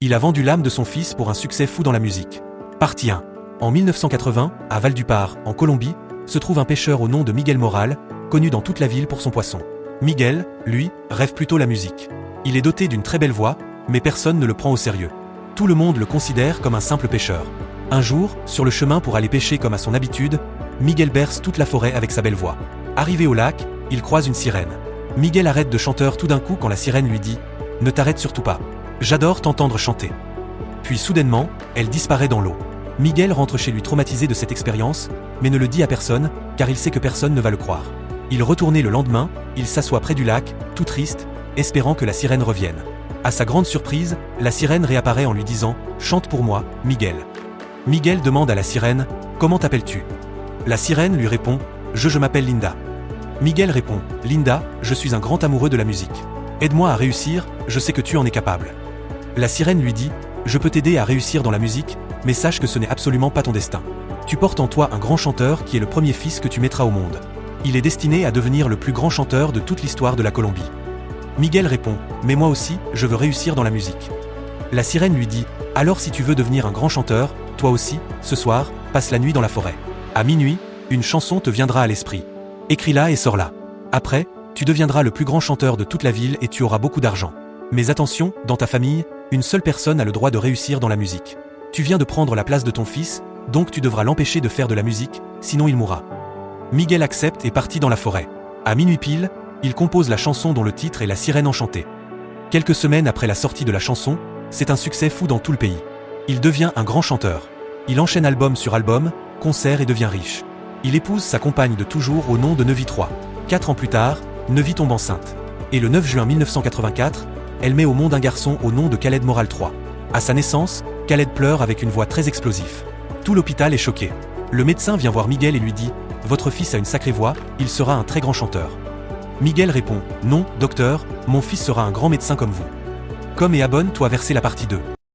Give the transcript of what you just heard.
Il a vendu l'âme de son fils pour un succès fou dans la musique. Partie 1. En 1980, à Valledupar, en Colombie, se trouve un pêcheur au nom de Miguel Moral, connu dans toute la ville pour son poisson. Miguel, lui, rêve plutôt la musique. Il est doté d'une très belle voix, mais personne ne le prend au sérieux. Tout le monde le considère comme un simple pêcheur. Un jour, sur le chemin pour aller pêcher comme à son habitude, Miguel berce toute la forêt avec sa belle voix. Arrivé au lac, il croise une sirène. Miguel arrête de chanter tout d'un coup quand la sirène lui dit « Ne t'arrête surtout pas. J'adore t'entendre chanter. » Puis soudainement, elle disparaît dans l'eau. Miguel rentre chez lui traumatisé de cette expérience, mais ne le dit à personne, car il sait que personne ne va le croire. Il retourné le lendemain, il s'assoit près du lac, tout triste, espérant que la sirène revienne. À sa grande surprise, la sirène réapparaît en lui disant « Chante pour moi, Miguel. » Miguel demande à la sirène « Comment t'appelles-tu » La sirène lui répond « Je m'appelle Linda. » Miguel répond « Linda, je suis un grand amoureux de la musique. Aide-moi à réussir, je sais que tu en es capable. » La sirène lui dit « Je peux t'aider à réussir dans la musique, mais sache que ce n'est absolument pas ton destin. Tu portes en toi un grand chanteur qui est le premier fils que tu mettras au monde. Il est destiné à devenir le plus grand chanteur de toute l'histoire de la Colombie. » Miguel répond « Mais moi aussi, je veux réussir dans la musique. » La sirène lui dit « Alors si tu veux devenir un grand chanteur, toi aussi, ce soir, passe la nuit dans la forêt. À minuit, une chanson te viendra à l'esprit. Écris-la et sors-la. Après, tu deviendras le plus grand chanteur de toute la ville et tu auras beaucoup d'argent. Mais attention, dans ta famille, une seule personne a le droit de réussir dans la musique. Tu viens de prendre la place de ton fils, donc tu devras l'empêcher de faire de la musique, sinon il mourra. » Miguel accepte et partit dans la forêt. À minuit pile, il compose la chanson dont le titre est La Sirène Enchantée. Quelques semaines après la sortie de la chanson, c'est un succès fou dans tout le pays. Il devient un grand chanteur. Il enchaîne album sur album, concert et devient riche. Il épouse sa compagne de toujours au nom de Neuvy III. 4 ans plus tard, Neuvy tombe enceinte. Et le 9 juin 1984, elle met au monde un garçon au nom de Khaled Moral III. À sa naissance, Khaled pleure avec une voix très explosive. Tout l'hôpital est choqué. Le médecin vient voir Miguel et lui dit « Votre fils a une sacrée voix, il sera un très grand chanteur. » Miguel répond « Non, docteur, mon fils sera un grand médecin comme vous. » Comme et abonne-toi verser la partie 2.